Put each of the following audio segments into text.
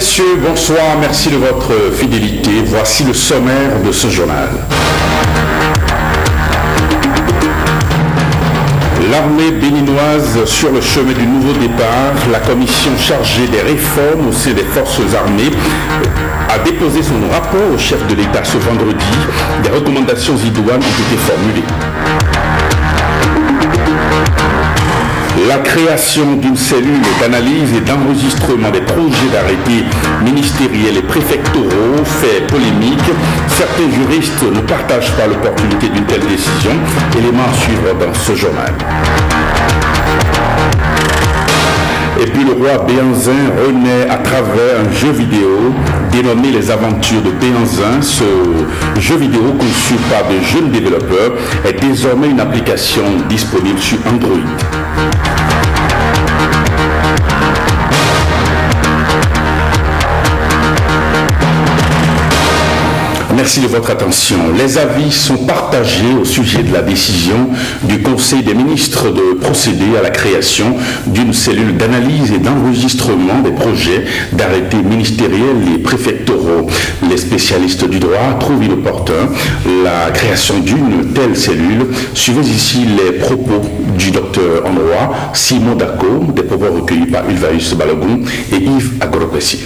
messieurs, bonsoir, merci de votre fidélité. Voici le sommaire de ce journal. L'armée béninoise sur le chemin du nouveau départ, la commission chargée des réformes au sein des forces armées a déposé son rapport au chef de l'État ce vendredi. Des recommandations idoines ont été formulées. La création d'une cellule d'analyse et d'enregistrement des projets d'arrêtés ministériels et préfectoraux fait polémique. Certains juristes ne partagent pas l'opportunité d'une telle décision. Élément à suivre dans ce journal. Et puis le roi Béhanzin renaît à travers un jeu vidéo dénommé Les Aventures de Béhanzin. Ce jeu vidéo conçu par de jeunes développeurs est désormais une application disponible sur Android. Merci de votre attention. Les avis sont partagés au sujet de la décision du Conseil des ministres de procéder à la création d'une cellule d'analyse et d'enregistrement des projets d'arrêtés ministériels et préfectoraux. Les spécialistes du droit trouvent inopportun la création d'une telle cellule. Suivez ici les propos du docteur en droit Simon Dako, des propos recueillis par Ulvaeus Balogun et Yves Agoropessi.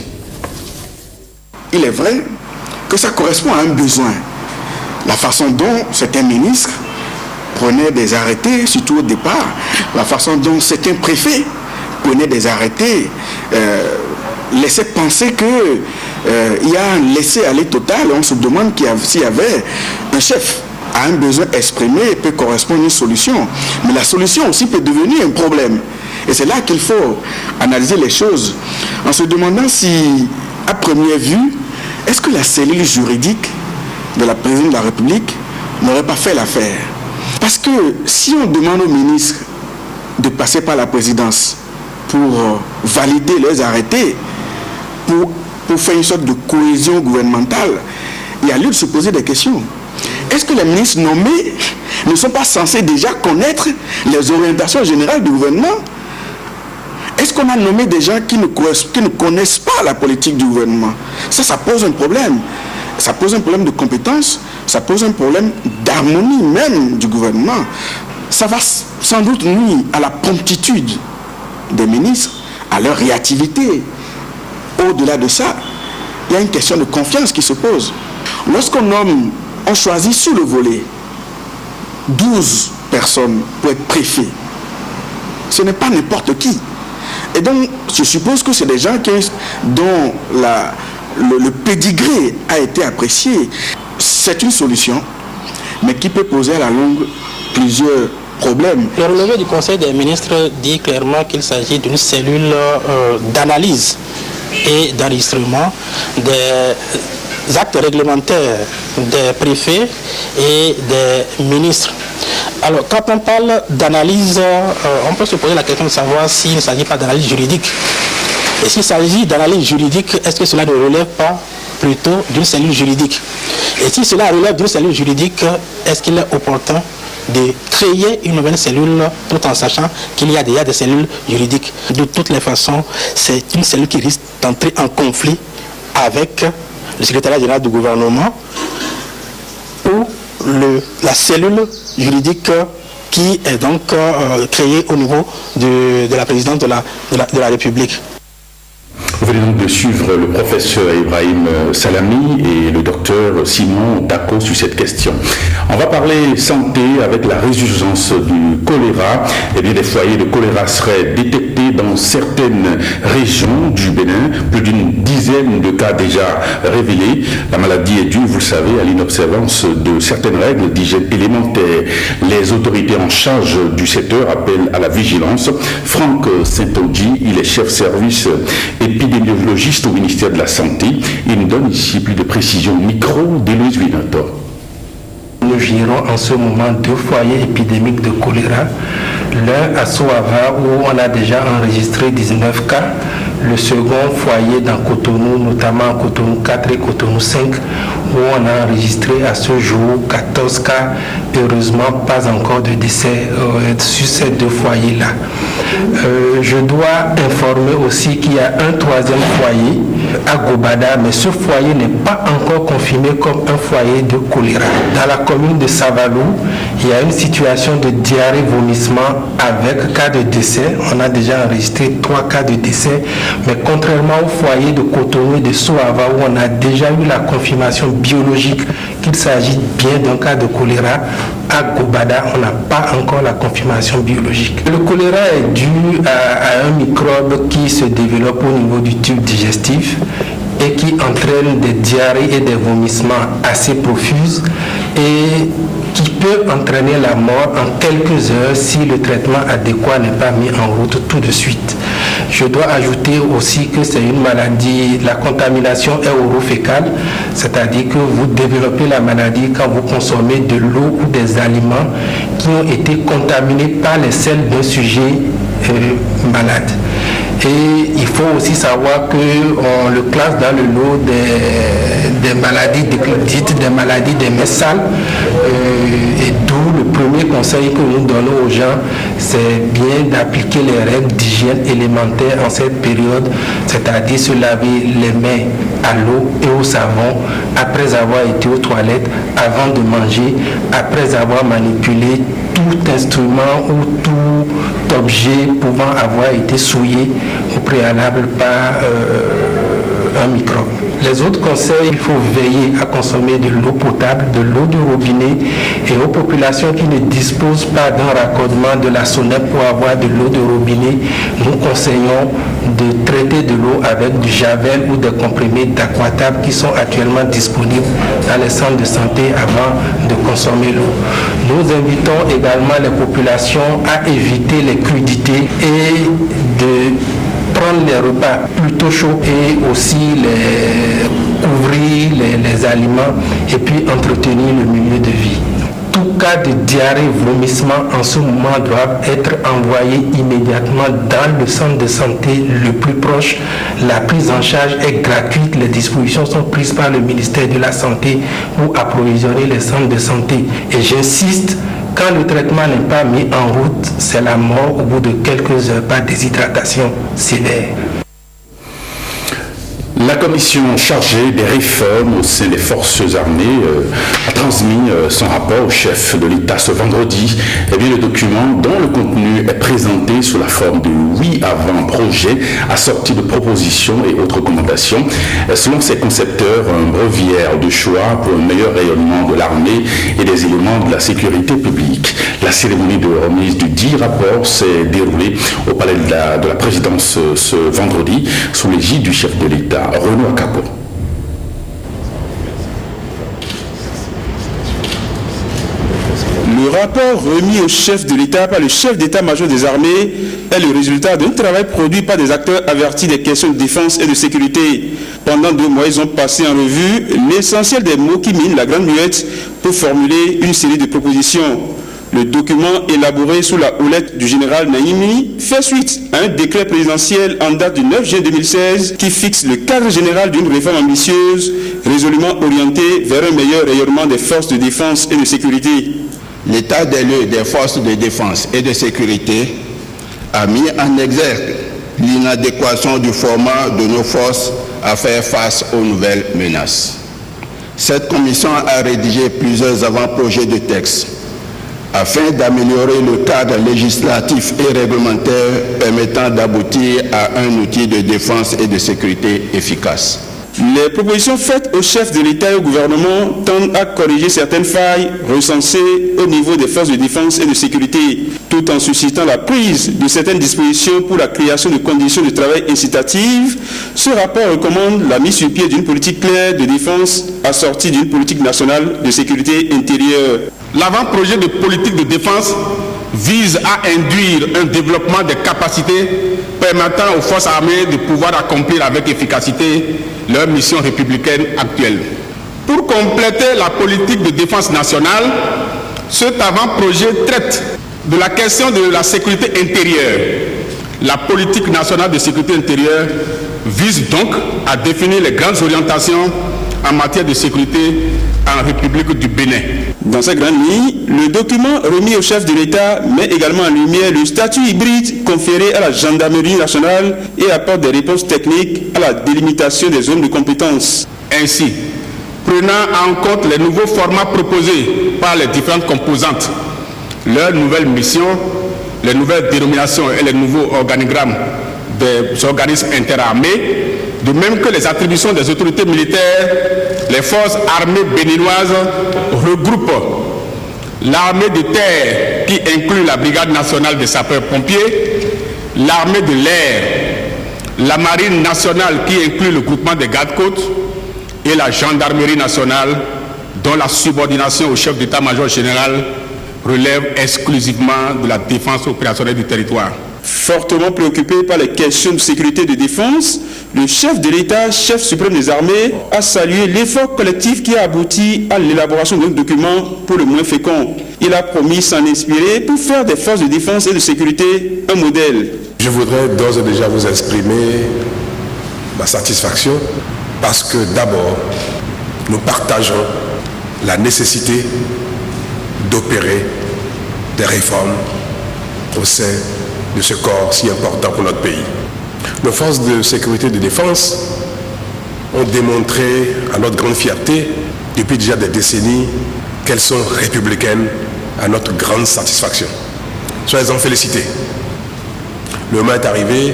Il est vrai que ça correspond à un besoin. La façon dont certains ministres prenaient des arrêtés, surtout au départ, la façon dont certains préfets prenaient des arrêtés, laissait penser qu'il y a un laisser-aller total. On se demande s'il y avait un chef a un besoin exprimé et peut correspondre à une solution. Mais la solution aussi peut devenir un problème. Et c'est là qu'il faut analyser les choses en se demandant si, à première vue, est-ce que la cellule juridique de la présidente de la République n'aurait pas fait l'affaire? Parce que si on demande aux ministres de passer par la présidence pour valider leurs arrêtés, pour faire une sorte de cohésion gouvernementale, il y a lieu de se poser des questions. Est-ce que les ministres nommés ne sont pas censés déjà connaître les orientations générales du gouvernement? Est-ce qu'on a nommé des gens qui ne connaissent pas la politique du gouvernement? Ça pose un problème. Ça pose un problème de compétence, ça pose un problème d'harmonie même du gouvernement. Ça va sans doute nuire à la promptitude des ministres, à leur réactivité. Au-delà de ça, il y a une question de confiance qui se pose. Lorsqu'on nomme, on choisit sur le volet 12 personnes pour être préfet. Ce n'est pas n'importe qui. Et donc, je suppose que c'est des gens dont le pédigré a été apprécié. C'est une solution, mais qui peut poser à la longue plusieurs problèmes. Le relevé du Conseil des ministres dit clairement qu'il s'agit d'une cellule d'analyse et d'enregistrement des actes réglementaires des préfets et des ministres. Alors, quand on parle d'analyse, on peut se poser la question de savoir s'il ne s'agit pas d'analyse juridique. Et s'il s'agit d'analyse juridique, est-ce que cela ne relève pas plutôt d'une cellule juridique? Et si cela relève d'une cellule juridique, est-ce qu'il est opportun de créer une nouvelle cellule tout en sachant qu'il y a déjà des cellules juridiques? De toutes les façons, c'est une cellule qui risque d'entrer en conflit avec le secrétariat général du gouvernement ou la cellule juridique qui est donc créée au niveau de la présidence de la République. Vous venez donc de suivre le professeur Ibrahim Salami et le docteur Simon Dako sur cette question. On va parler santé avec la résurgence du choléra. Eh bien, des foyers de choléra seraient détectés dans certaines régions du Bénin. Plus d'une dizaine de cas déjà révélés. La maladie est due, vous le savez, à l'inobservance de certaines règles d'hygiène élémentaire. Les autorités en charge du secteur appellent à la vigilance. Franck Saint-Audji, il est chef service épidémiologiste au ministère de la Santé. Il nous donne ici plus de précisions au micro d'Héloïse Vinator. Nous gérons en ce moment 2 foyers épidémiques de choléra. L'un à Soava où on a déjà enregistré 19 cas. Le second foyer dans Cotonou, notamment Cotonou 4 et Cotonou 5, où on a enregistré à ce jour 14 cas. Heureusement, pas encore de décès sur ces 2 foyers-là. Je dois informer aussi qu'il y a un 3e foyer à Gobada, mais ce foyer n'est pas encore confirmé comme un foyer de choléra. Dans la commune de Savalou, il y a une situation de diarrhée-vomissement avec cas de décès. On a déjà enregistré 3 cas de décès, mais contrairement au foyer de Cotonou et de Soava où on a déjà eu la confirmation biologique qu'il s'agit bien d'un cas de choléra, à Gobada, on n'a pas encore la confirmation biologique. Le choléra est dû à un microbe qui se développe au niveau du tube digestif et qui entraîne des diarrhées et des vomissements assez profuses et qui peut entraîner la mort en quelques heures si le traitement adéquat n'est pas mis en route tout de suite. Je dois ajouter aussi que c'est une maladie, la contamination est orofécale, c'est-à-dire que vous développez la maladie quand vous consommez de l'eau ou des aliments qui ont été contaminés par les selles d'un sujet malade. Et il faut aussi savoir qu'on le classe dans le lot des maladies dites des maladies des mains sales. Et d'où le premier conseil que nous donnons aux gens, c'est bien d'appliquer les règles d'hygiène élémentaires en cette période, c'est-à-dire se laver les mains à l'eau et au savon après avoir été aux toilettes, avant de manger, après avoir manipulé tout instrument ou tout objet pouvant avoir été souillé au préalable par un microbe. Les autres conseils, il faut veiller à consommer de l'eau potable, de l'eau du robinet, et aux populations qui ne disposent pas d'un raccordement de la SONEP pour avoir de l'eau de robinet, nous conseillons de traiter de l'eau avec du javel ou des comprimés d'aquatab qui sont actuellement disponibles dans les centres de santé avant de consommer l'eau. Nous invitons également les populations à éviter les crudités et de prendre les repas plutôt chauds et aussi les couvrir les aliments et puis entretenir le milieu de vie. Tout cas de diarrhée, vomissement en ce moment doivent être envoyés immédiatement dans le centre de santé le plus proche. La prise en charge est gratuite. Les dispositions sont prises par le ministère de la Santé pour approvisionner les centres de santé. Et j'insiste, quand le traitement n'est pas mis en route, c'est la mort au bout de quelques heures par déshydratation sévère. La commission chargée des réformes au sein des forces armées a transmis son rapport au chef de l'État ce vendredi. Eh bien, le document, dont le contenu est présenté sous la forme de 8 avant-projets assortis de propositions et autres recommandations, selon ses concepteurs, un breviaire de choix pour un meilleur rayonnement de l'armée et des éléments de la sécurité publique. La cérémonie de remise du dit rapport s'est déroulée au palais de la présidence ce vendredi sous l'égide du chef de l'État. Renaud Akapo. Le rapport remis au chef de l'État par le chef d'état-major des armées est le résultat d'un travail produit par des acteurs avertis des questions de défense et de sécurité. Pendant 2 mois, ils ont passé en revue l'essentiel des mots qui minent la grande muette pour formuler une série de propositions. Le document élaboré sous la houlette du général Naïmi fait suite à un décret présidentiel en date du 9 juin 2016 qui fixe le cadre général d'une réforme ambitieuse, résolument orientée vers un meilleur rayonnement des forces de défense et de sécurité. L'état des lieux des forces de défense et de sécurité a mis en exergue l'inadéquation du format de nos forces à faire face aux nouvelles menaces. Cette commission a rédigé plusieurs avant-projets de textes afin d'améliorer le cadre législatif et réglementaire permettant d'aboutir à un outil de défense et de sécurité efficace. Les propositions faites au chef de l'État et au gouvernement tendent à corriger certaines failles recensées au niveau des forces de défense et de sécurité, tout en suscitant la prise de certaines dispositions pour la création de conditions de travail incitatives. Ce rapport recommande la mise sur pied d'une politique claire de défense assortie d'une politique nationale de sécurité intérieure. L'avant-projet de politique de défense vise à induire un développement des capacités permettant aux forces armées de pouvoir accomplir avec efficacité leurs missions républicaines actuelles. Pour compléter la politique de défense nationale, cet avant-projet traite de la question de la sécurité intérieure. La politique nationale de sécurité intérieure vise donc à définir les grandes orientations en matière de sécurité en République du Bénin. Dans ces grandes lignes, le document remis au chef de l'État met également en lumière le statut hybride conféré à la gendarmerie nationale et apporte des réponses techniques à la délimitation des zones de compétences. Ainsi, prenant en compte les nouveaux formats proposés par les différentes composantes, leurs nouvelles missions, les nouvelles dénominations et les nouveaux organigrammes des organismes interarmés, de même que les attributions des autorités militaires, les forces armées béninoises regroupent l'armée de terre qui inclut la brigade nationale des sapeurs-pompiers, l'armée de l'air, la marine nationale qui inclut le groupement des gardes-côtes et la gendarmerie nationale dont la subordination au chef d'état-major général relève exclusivement de la défense opérationnelle du territoire. Fortement préoccupé par les questions de sécurité et de défense, le chef de l'État, chef suprême des armées, a salué l'effort collectif qui a abouti à l'élaboration d'un document pour le moins fécond. Il a promis s'en inspirer pour faire des forces de défense et de sécurité un modèle. Je voudrais d'ores et déjà vous exprimer ma satisfaction parce que d'abord, nous partageons la nécessité d'opérer des réformes au sein de ce corps si important pour notre pays. Nos forces de sécurité et de défense ont démontré à notre grande fierté depuis déjà des décennies qu'elles sont républicaines à notre grande satisfaction. Soyez-en félicités. Le moment est arrivé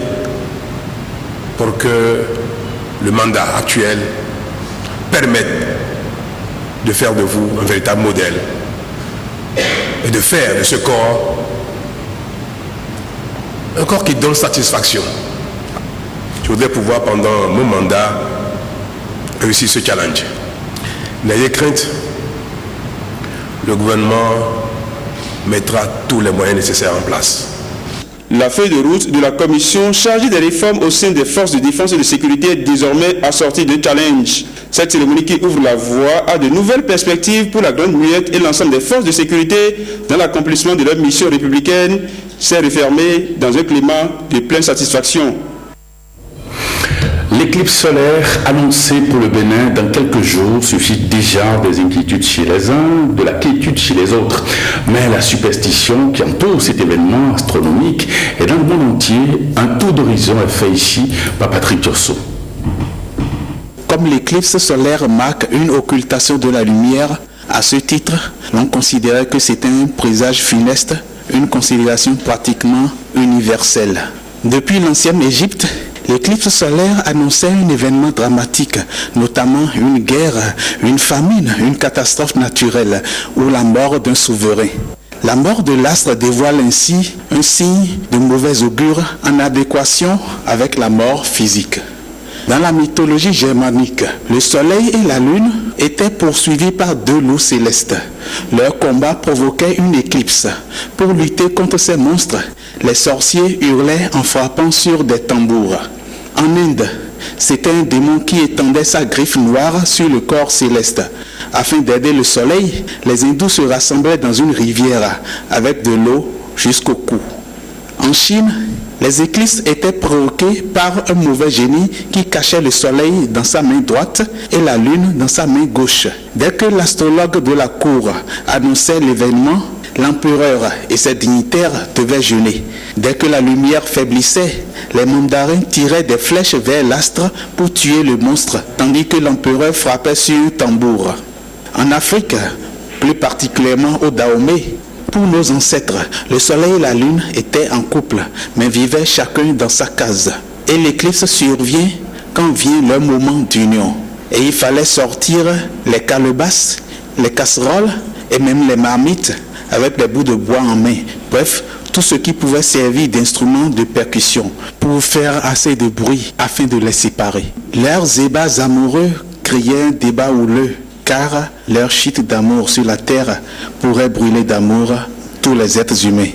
pour que le mandat actuel permette de faire de vous un véritable modèle et de faire de ce corps un corps qui donne satisfaction. Je voudrais pouvoir, pendant mon mandat, réussir ce challenge. N'ayez crainte, le gouvernement mettra tous les moyens nécessaires en place. La feuille de route de la commission chargée des réformes au sein des forces de défense et de sécurité est désormais assortie de challenge. Cette cérémonie qui ouvre la voie à de nouvelles perspectives pour la Grande Muette et l'ensemble des forces de sécurité dans l'accomplissement de leur mission républicaine s'est refermée dans un climat de pleine satisfaction. L'éclipse solaire annoncée pour le Bénin dans quelques jours suscite déjà des inquiétudes chez les uns, de la quiétude chez les autres. Mais la superstition qui entoure cet événement astronomique est dans le monde entier. Un tour d'horizon est fait ici par Patrick Diosso. Comme l'éclipse solaire marque une occultation de la lumière, à ce titre, l'on considérait que c'était un présage funeste, une considération pratiquement universelle. Depuis l'ancienne Égypte, l'éclipse solaire annonçait un événement dramatique, notamment une guerre, une famine, une catastrophe naturelle ou la mort d'un souverain. La mort de l'astre dévoile ainsi un signe de mauvais augure en adéquation avec la mort physique. Dans la mythologie germanique, le soleil et la lune étaient poursuivis par deux loups célestes. Leur combat provoquait une éclipse. Pour lutter contre ces monstres, les sorciers hurlaient en frappant sur des tambours. En Inde, c'était un démon qui étendait sa griffe noire sur le corps céleste. Afin d'aider le soleil, les hindous se rassemblaient dans une rivière avec de l'eau jusqu'au cou. En Chine, les éclipses étaient provoquées par un mauvais génie qui cachait le soleil dans sa main droite et la lune dans sa main gauche. Dès que l'astrologue de la cour annonçait l'événement, l'empereur et ses dignitaires devaient jeûner. Dès que la lumière faiblissait, les mandarins tiraient des flèches vers l'astre pour tuer le monstre, tandis que l'empereur frappait sur un tambour. En Afrique, plus particulièrement au Dahomey, pour nos ancêtres, le soleil et la lune étaient en couple, mais vivaient chacun dans sa case. Et l'éclipse survient quand vient leur moment d'union. Et il fallait sortir les calebasses, les casseroles et même les marmites avec des bouts de bois en main. Bref, tout ce qui pouvait servir d'instrument de percussion pour faire assez de bruit afin de les séparer. Leurs ébats amoureux criaient un débat houleux, car leur chute d'amour sur la terre pourrait brûler d'amour tous les êtres humains.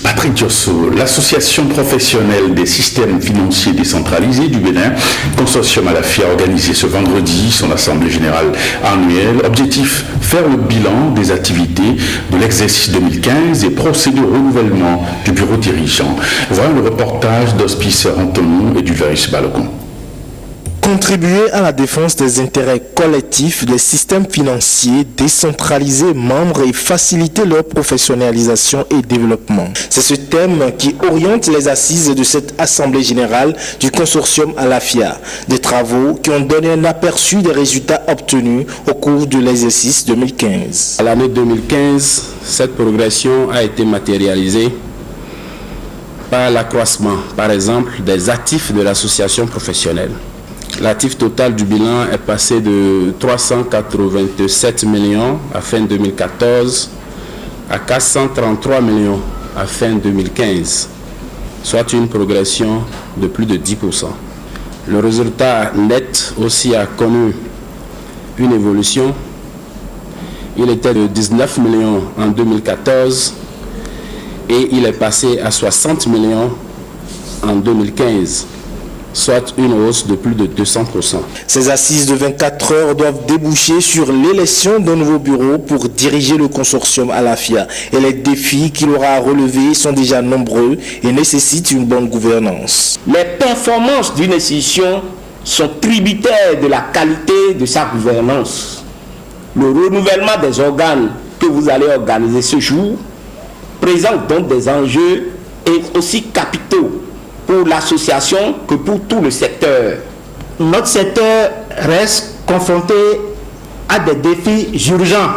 Patrick Diosso, l'association professionnelle des systèmes financiers décentralisés du Bénin, consortium à la FIA, a organisé ce vendredi son assemblée générale annuelle. Objectif, faire le bilan des activités de l'exercice 2015 et procéder au renouvellement du bureau dirigeant. Voilà le reportage d'Hospice Antonou et du Varius Balocon. contribuer à la défense des intérêts collectifs des systèmes financiers décentralisés membres et faciliter leur professionnalisation et développement. C'est ce thème qui oriente les assises de cette Assemblée générale du consortium Alafia. Des travaux qui ont donné un aperçu des résultats obtenus au cours de l'exercice 2015. À l'année 2015, cette progression a été matérialisée par l'accroissement, par exemple, des actifs de l'association professionnelle. L'actif total du bilan est passé de 387 millions à fin 2014 à 433 millions à fin 2015, soit une progression de plus de 10%. Le résultat net aussi a connu une évolution. Il était de 19 millions en 2014 et il est passé à 60 millions en 2015. Soit une hausse de plus de 200%. Ces assises de 24 heures doivent déboucher sur l'élection d'un nouveau bureau pour diriger le consortium Alafia. Et les défis qu'il aura à relever sont déjà nombreux et nécessitent une bonne gouvernance. Les performances d'une institution sont tributaires de la qualité de sa gouvernance. Le renouvellement des organes que vous allez organiser ce jour présente donc des enjeux et aussi capitaux pour l'association que pour tout le secteur. Notre secteur reste confronté à des défis urgents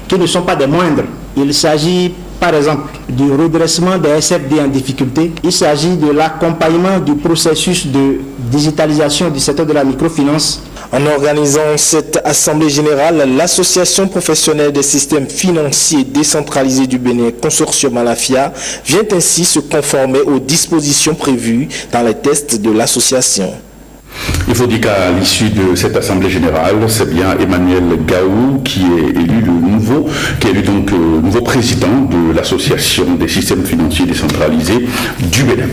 qui ne sont pas des moindres. Il s'agit par exemple du redressement des SFD en difficulté. Il s'agit de l'accompagnement du processus de digitalisation du secteur de la microfinance. En organisant cette assemblée générale, l'association professionnelle des systèmes financiers décentralisés du Bénin, Consortium Alafia, vient ainsi se conformer aux dispositions prévues dans les tests de l'association. Il faut dire qu'à l'issue de cette assemblée générale, c'est bien Emmanuel Gaou qui est élu donc le nouveau président de l'association des systèmes financiers décentralisés du Bénin.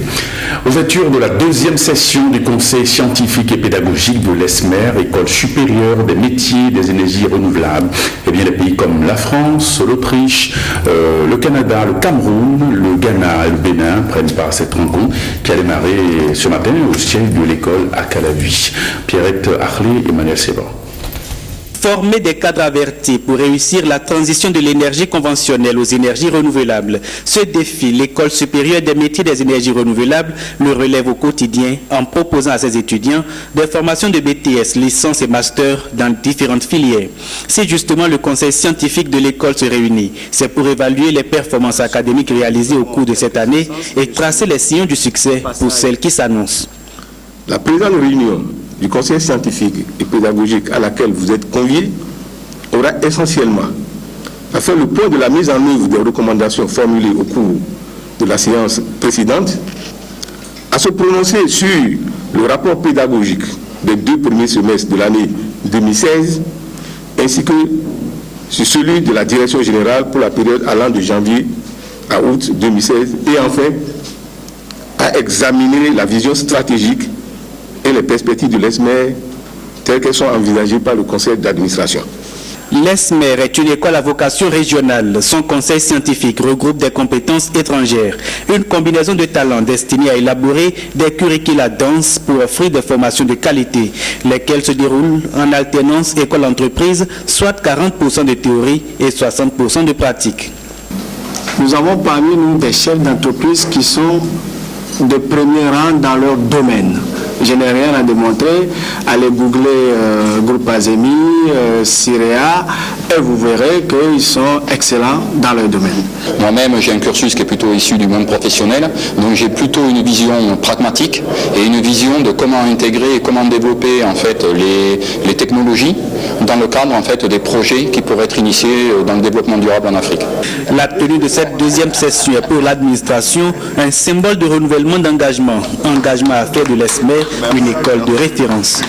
Ouverture de la deuxième session du conseil scientifique et pédagogique de l'ESMER, École supérieure des métiers des énergies renouvelables. Eh bien, des pays comme la France, l'Autriche, le Canada, le Cameroun, le Ghana et le Bénin prennent part à cette rencontre qui a démarré ce matin au siège de l'école à Calavi. Pierrette Harley et Emmanuel Seban. Former des cadres avertis pour réussir la transition de l'énergie conventionnelle aux énergies renouvelables. Ce défi, l'École supérieure des métiers des énergies renouvelables le relève au quotidien en proposant à ses étudiants des formations de BTS, licences et masters dans différentes filières. C'est justement le conseil scientifique de l'école se réunit. C'est pour évaluer les performances académiques réalisées au cours de cette année et tracer les sillons du succès pour celles qui s'annoncent. La présente réunion du conseil scientifique et pédagogique à laquelle vous êtes conviés aura essentiellement à faire le point de la mise en œuvre des recommandations formulées au cours de la séance précédente, à se prononcer sur le rapport pédagogique des 2 premiers semestres de l'année 2016, ainsi que sur celui de la direction générale pour la période allant de janvier à août 2016, et enfin à examiner la vision stratégique et les perspectives de l'ESMER telles qu'elles sont envisagées par le conseil d'administration. L'ESMER est une école à vocation régionale. Son conseil scientifique regroupe des compétences étrangères, une combinaison de talents destinés à élaborer des curricula denses pour offrir des formations de qualité, lesquelles se déroulent en alternance école-entreprise, soit 40% de théorie et 60% de pratique. Nous avons parmi nous des chefs d'entreprise qui sont de premier rang dans leur domaine. Je n'ai rien à démontrer. Allez googler Groupe Azemi, Cirea, et vous verrez qu'ils sont excellents dans leur domaine. Moi-même, j'ai un cursus qui est plutôt issu du monde professionnel, donc j'ai plutôt une vision pragmatique et une vision de comment intégrer et comment développer en fait les technologies dans le cadre en fait des projets qui pourraient être initiés dans le développement durable en Afrique. La tenue de cette deuxième session est pour l'administration un symbole de renouvellement d'engagement, engagement à faire de l'ESMER une école de référence.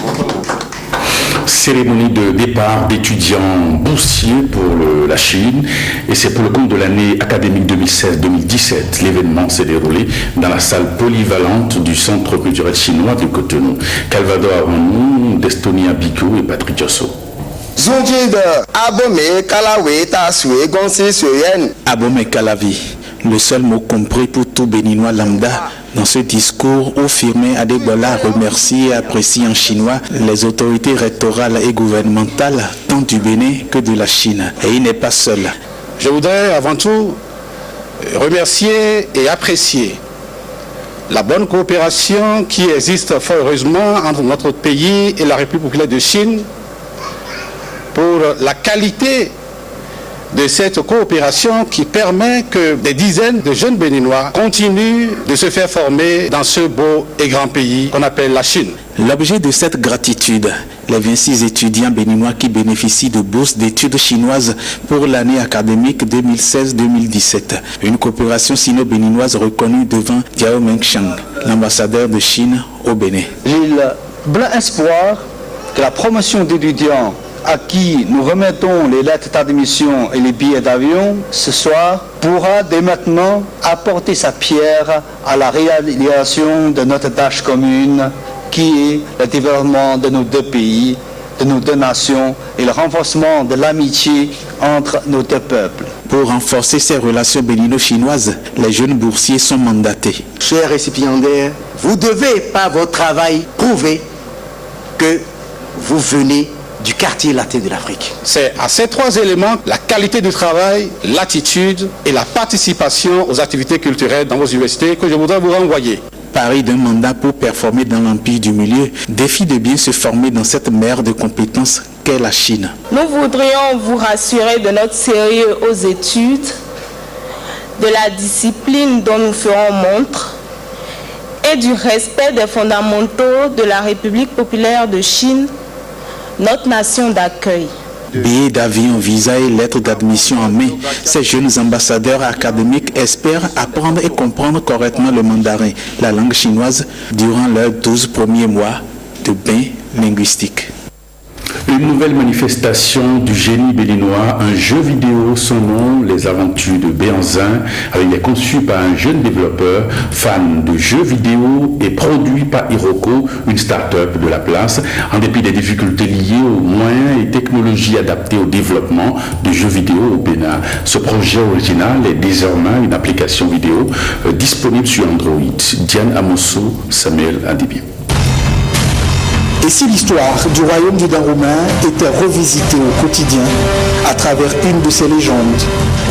Cérémonie de départ d'étudiants boursiers pour la Chine, et c'est pour le compte de l'année académique 2016-2017. L'événement s'est déroulé dans la salle polyvalente du Centre culturel chinois de Cotonou. Calvador Aronou, Destonia Biko et Patrick Josso. Abomey Kalavi, le seul mot compris pour tout béninois lambda, Dans ce discours, Oufirmé Adegbola remercie et apprécie en chinois les autorités rectorales et gouvernementales tant du Bénin que de la Chine. Et il n'est pas seul. Je voudrais avant tout remercier et apprécier la bonne coopération qui existe fort heureusement entre notre pays et la République populaire de Chine pour la qualité de cette coopération qui permet que des dizaines de jeunes Béninois continuent de se faire former dans ce beau et grand pays qu'on appelle la Chine. L'objet de cette gratitude, les 26 étudiants béninois qui bénéficient de bourses d'études chinoises pour l'année académique 2016-2017. Une coopération sino-béninoise reconnue devant Diao Mengshang, l'ambassadeur de Chine au Bénin. J'ai le plein espoir que la promotion d'étudiants à qui nous remettons les lettres d'admission et les billets d'avion ce soir pourra dès maintenant apporter sa pierre à la réalisation de notre tâche commune qui est le développement de nos deux pays, de nos deux nations et le renforcement de l'amitié entre nos deux peuples. Pour renforcer ces relations bénino-chinoises, les jeunes boursiers sont mandatés. Chers récipiendaires, vous devez par votre travail prouver que vous venez du quartier latin de l'Afrique. C'est à ces trois éléments, la qualité du travail, l'attitude et la participation aux activités culturelles dans vos universités que je voudrais vous renvoyer. Pari d'un mandat pour performer dans l'empire du milieu, défi de bien se former dans cette mer de compétences qu'est la Chine. Nous voudrions vous rassurer de notre sérieux aux études, de la discipline dont nous ferons montre et du respect des fondamentaux de la République populaire de Chine, notre nation d'accueil. Billets d'avion, visa et lettres d'admission en main, ces jeunes ambassadeurs académiques espèrent apprendre et comprendre correctement le mandarin, la langue chinoise, durant leurs 12 premiers mois de bain linguistique. Une nouvelle manifestation du génie béninois, un jeu vidéo, son nom, Les Aventures de Béanzin. Il est conçu par un jeune développeur fan de jeux vidéo et produit par Hiroko, une start-up de la place. En dépit des difficultés liées aux moyens et technologies adaptées au développement de jeux vidéo au Bénin, ce projet original est désormais une application vidéo disponible sur Android. Diane Amosso, Samuel Adibien. Et si l'histoire du royaume du Dahomey était revisitée au quotidien à travers une de ses légendes?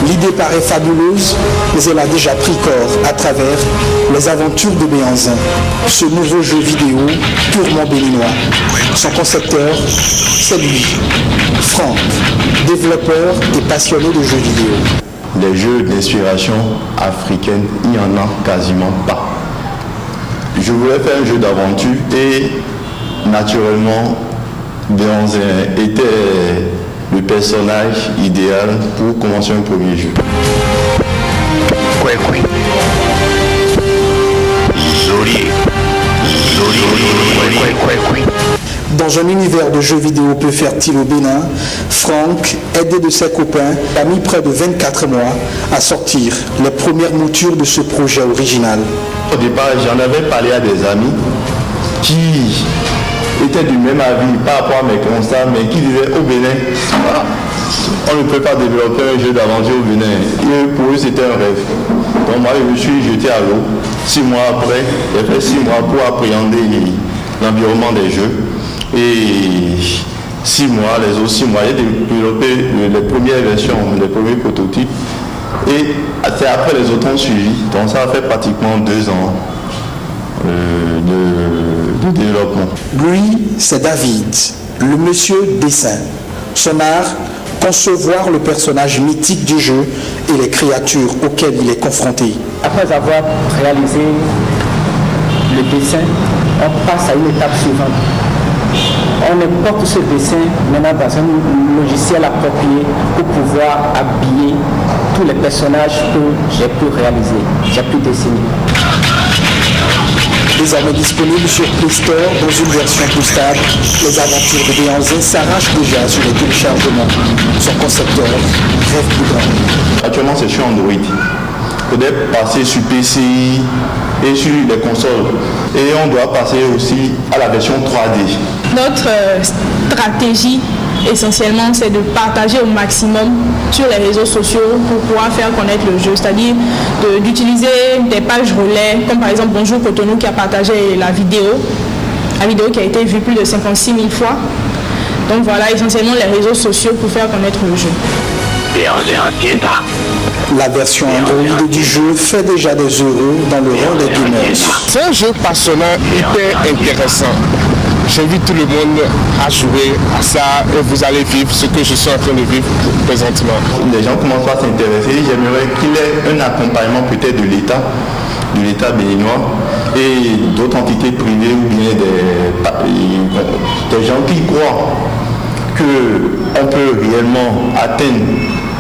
L'idée paraît fabuleuse, mais elle a déjà pris corps à travers Les Aventures de Béanzin, ce nouveau jeu vidéo purement béninois. Son concepteur, c'est lui, Franck, développeur et passionné de jeux vidéo. Les jeux d'inspiration africaine, il n'y en a quasiment pas. Je voulais faire un jeu d'aventure et naturellement, Béanzin était le personnage idéal pour commencer un premier jeu. Dans un univers de jeux vidéo peu fertile au Bénin, Franck, aidé de ses copains, a mis près de 24 mois à sortir les premières moutures de ce projet original. Au départ, j'en avais parlé à des amis qui étaient du même avis par rapport à mes constats, mais qui disaient au Bénin, on ne peut pas développer un jeu d'aventure au Bénin. Et pour eux, c'était un rêve. Donc moi, je me suis jeté à l'eau. 6 mois après, j'ai fait 6 mois pour appréhender l'environnement des jeux. Et 6 mois, les autres 6 mois, j'ai développé les premières versions, les premiers prototypes. Et c'est après les autres ont suivi. Donc ça a fait pratiquement 2 ans de développement. Lui, c'est David, le monsieur dessin. Son art, concevoir le personnage mythique du jeu et les créatures auxquelles il est confronté. Après avoir réalisé le dessin, on passe à une étape suivante. On importe ce dessin maintenant dans un logiciel approprié pour pouvoir habiller tous les personnages que j'ai pu réaliser, j'ai pu dessiner. Désormais disponible sur Play Store dans une version plus stable, Les Aventures de Béanzin s'arrachent déjà sur les téléchargements. Son concepteur rêve plus grand. Actuellement, c'est sur Android. Il faudrait passer sur PC et sur les consoles. Et on doit passer aussi à la version 3D. Notre stratégie essentiellement, c'est de partager au maximum sur les réseaux sociaux pour pouvoir faire connaître le jeu, c'est-à-dire d'utiliser des pages relais, comme par exemple Bonjour Cotonou qui a partagé la vidéo qui a été vue plus de 56 000 fois. Donc voilà, essentiellement les réseaux sociaux pour faire connaître le jeu. La version Android du jeu fait déjà des heureux dans le rang des gamers. C'est un jeu passionnant, hyper intéressant. J'invite tout le monde à jouer à ça et vous allez vivre ce que je suis en train de vivre présentement. Les gens commencent à s'intéresser. J'aimerais qu'il y ait un accompagnement peut-être de l'État béninois et d'autres entités privées ou bien des gens qui croient qu'on peut réellement atteindre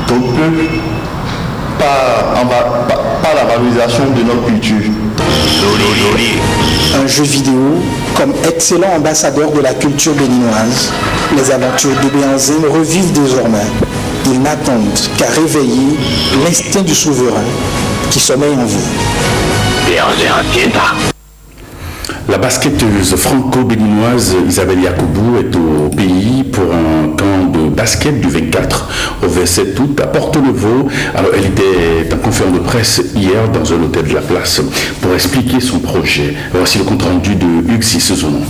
d'autres peuples par la valorisation de notre culture. Un jeu vidéo comme excellent ambassadeur de la culture béninoise, les aventures de Béanzin revivent désormais. Ils n'attendent qu'à réveiller l'instinct du souverain qui sommeille en vous. La basketteuse franco-béninoise Isabelle Yacoubou est au pays pour un camp de basket du 24 au 27 août à Porto-Novo. Alors, elle était en conférence de presse hier dans un hôtel de la place pour expliquer son projet. Voici le compte-rendu de Hugues Sissozonon.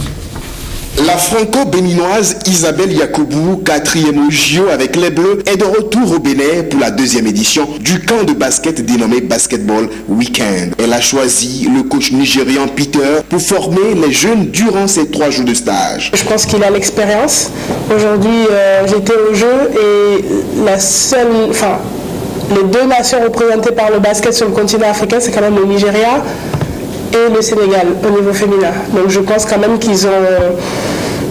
La franco-béninoise Isabelle Yacoubou, 4e au JO avec les Bleus, est de retour au Bénin pour la 2e édition du camp de basket dénommé Basketball Weekend. Elle a choisi le coach nigérian Peter pour former les jeunes durant ces 3 jours de stage. Je pense qu'il a l'expérience. Aujourd'hui, j'étais au jeu et les 2 nations représentées par le basket sur le continent africain, c'est quand même le Nigeria et le Sénégal au niveau féminin. Donc je pense quand même qu'ils ont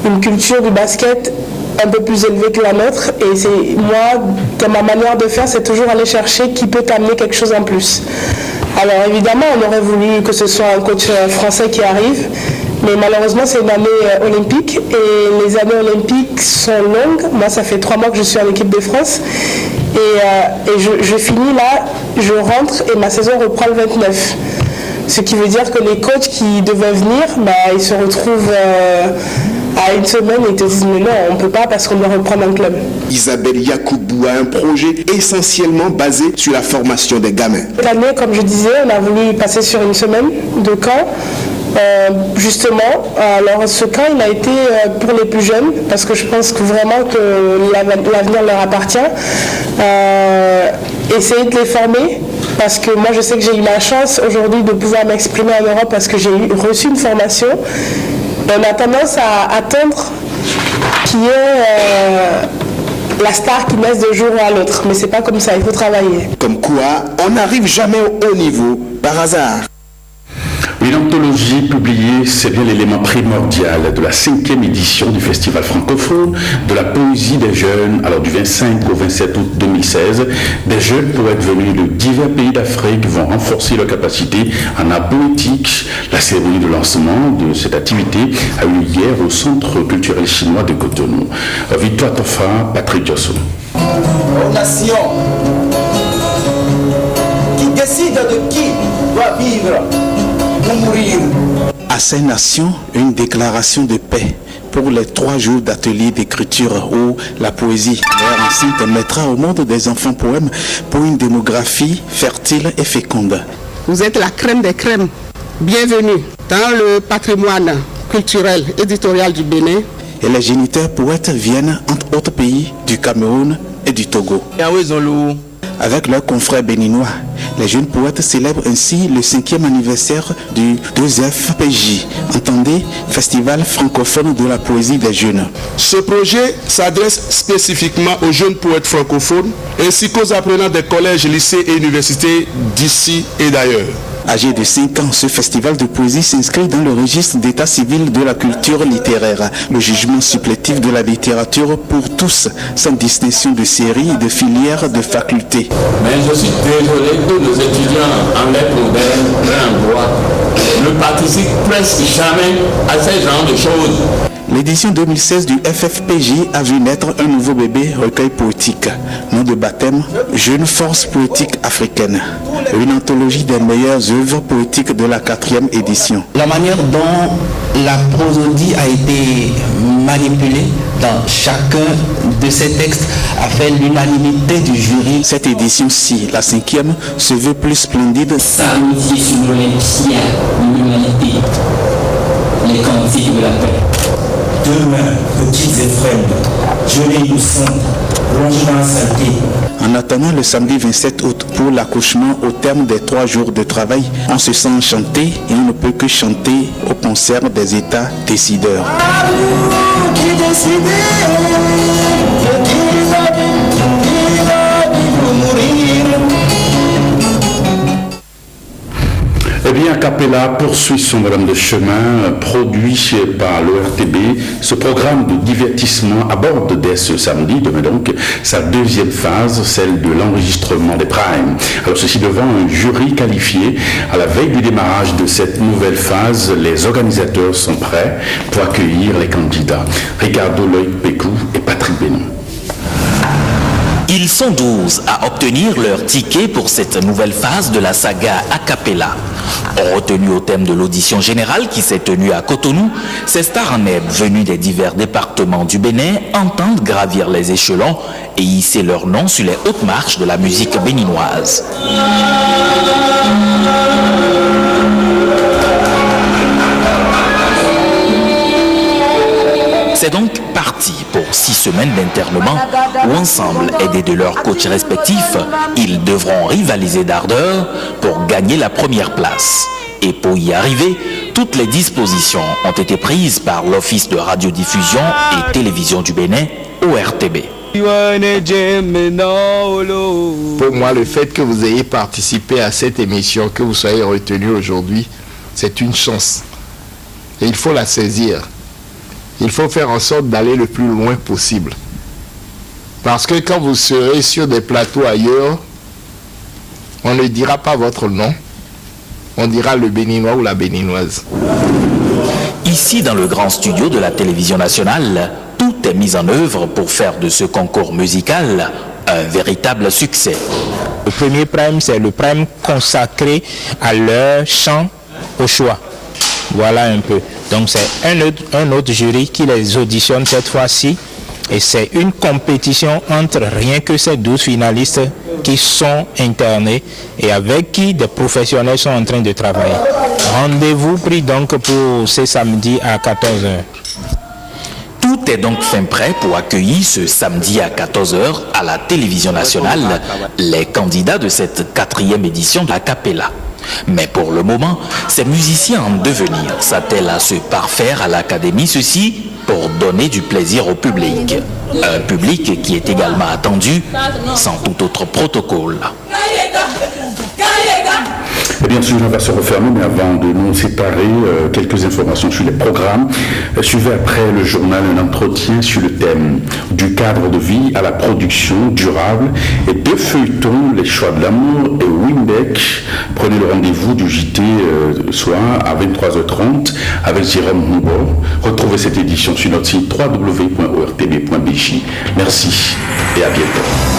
une culture du basket un peu plus élevée que la nôtre. Et c'est moi, dans ma manière de faire, c'est toujours aller chercher qui peut t'amener quelque chose en plus. Alors évidemment, on aurait voulu que ce soit un coach français qui arrive, mais malheureusement c'est une année olympique et les années olympiques sont longues. Moi ça fait 3 mois que je suis en équipe de France et je finis là, je rentre et ma saison reprend le 29. Ce qui veut dire que les coachs qui devaient venir, ils se retrouvent à une semaine et te disent mais non, on ne peut pas parce qu'on doit reprendre un club. Isabelle Yacoubou a un projet essentiellement basé sur la formation des gamins. Cette année, comme je disais, on a voulu passer sur une semaine de camp. Justement, alors ce camp il a été pour les plus jeunes parce que je pense que vraiment que l'avenir leur appartient. Essayer de les former parce que moi je sais que j'ai eu la chance aujourd'hui de pouvoir m'exprimer en Europe parce que j'ai reçu une formation. On a tendance à attendre qu'il y ait la star qui naisse de jour à l'autre, mais c'est pas comme ça, il faut travailler. Comme quoi, on n'arrive jamais au haut niveau par hasard. Une anthologie publiée, c'est bien l'élément primordial de la 5e édition du Festival francophone de la poésie des jeunes, alors du 25 au 27 août 2016. Des jeunes poètes venus de divers pays d'Afrique vont renforcer leur capacité en art poétique. La cérémonie de lancement de cette activité a eu hier au Centre culturel chinois de Cotonou. Victoire Tofa, Patrick Diosso. Aux nations qui décident de qui doit vivre ou mourir. À ces nations, une déclaration de paix pour les 3 jours d'atelier d'écriture où la poésie, l'air enceinte, mettra au monde des enfants poèmes pour une démographie fertile et féconde. Vous êtes la crème des crèmes. Bienvenue dans le patrimoine culturel éditorial du Bénin. Et les géniteurs poètes viennent, entre autres pays, du Cameroun et du Togo. Avec leurs confrères béninois, les jeunes poètes célèbrent ainsi le 5e anniversaire du 2FPJ, entendez, Festival francophone de la poésie des jeunes. Ce projet s'adresse spécifiquement aux jeunes poètes francophones ainsi qu'aux apprenants des collèges, lycées et universités d'ici et d'ailleurs. Âgé de 5 ans, ce festival de poésie s'inscrit dans le registre d'état civil de la culture littéraire, le jugement supplétif de la littérature pour tous, sans distinction de série, de filière, de faculté. Mais je suis désolé que nos étudiants en lettres modernes, en droit, ne participent presque jamais à ce genre de choses. L'édition 2016 du FFPJ a vu naître un nouveau bébé, recueil poétique. Nom de baptême, Jeune Force Poétique Africaine. Une anthologie des meilleures œuvres poétiques de la 4e édition. La manière dont la prosodie a été manipulée, dans chacun de ces textes a fait l'unanimité du jury. Cette édition-ci, la 5e, se veut plus splendide. Samedi sur l'Olympia, l'humanité, les cantiques de la paix. Demain, petites et frêles, jeunes innocentes, plongez dans la saleté. En attendant le samedi 27 août pour l'accouchement au terme des 3 jours de travail, on se sent enchanté et on ne peut que chanter au concert des États décideurs. Eh bien, Capella poursuit son bonhomme de chemin, produit par l'ORTB. Ce programme de divertissement aborde dès ce samedi, demain donc, sa deuxième phase, celle de l'enregistrement des primes. Alors, ceci devant un jury qualifié. À la veille du démarrage de cette nouvelle phase, les organisateurs sont prêts pour accueillir les candidats. Ricardo Loïc-Pécou et Patrick Bénon. Ils sont 12 à obtenir leur ticket pour cette nouvelle phase de la saga a cappella. Retenus au thème de l'audition générale qui s'est tenue à Cotonou, ces stars en herbe venus des divers départements du Bénin entendent gravir les échelons et hisser leur nom sur les hautes marches de la musique béninoise. C'est donc parti pour 6 semaines d'internement où ensemble, aidés de leurs coachs respectifs, ils devront rivaliser d'ardeur pour gagner la première place. Et pour y arriver, toutes les dispositions ont été prises par l'Office de radiodiffusion et télévision du Bénin, ORTB. Pour moi, le fait que vous ayez participé à cette émission, que vous soyez retenu aujourd'hui, c'est une chance. Et il faut la saisir. Il faut faire en sorte d'aller le plus loin possible. Parce que quand vous serez sur des plateaux ailleurs, on ne dira pas votre nom, on dira le Béninois ou la Béninoise. Ici, dans le grand studio de la télévision nationale, tout est mis en œuvre pour faire de ce concours musical un véritable succès. Le premier prime, c'est le prime consacré à leur chant au choix. Voilà un peu. Donc c'est un autre jury qui les auditionne cette fois-ci. Et c'est une compétition entre rien que ces 12 finalistes qui sont internés et avec qui des professionnels sont en train de travailler. Rendez-vous pris donc pour ce samedi à 14h. Tout est donc fin prêt pour accueillir ce samedi à 14h à la télévision nationale les candidats de cette 4e édition de la Capella. Mais pour le moment, ces musiciens en devenir s'attellent à se parfaire à l'académie, ceci pour donner du plaisir au public. Un public qui est également attendu sans tout autre protocole. Et bien sûr, on va se refermer, mais avant de nous séparer, quelques informations sur les programmes. Suivez après le journal un entretien sur le thème du cadre de vie à la production durable et 2 feuilletons, les choix de l'amour et Winbeck. Prenez le rendez-vous du JT soir à 23h30 avec Jérôme Moubor. Retrouvez cette édition sur notre site www.ortb.bj. Merci et à bientôt.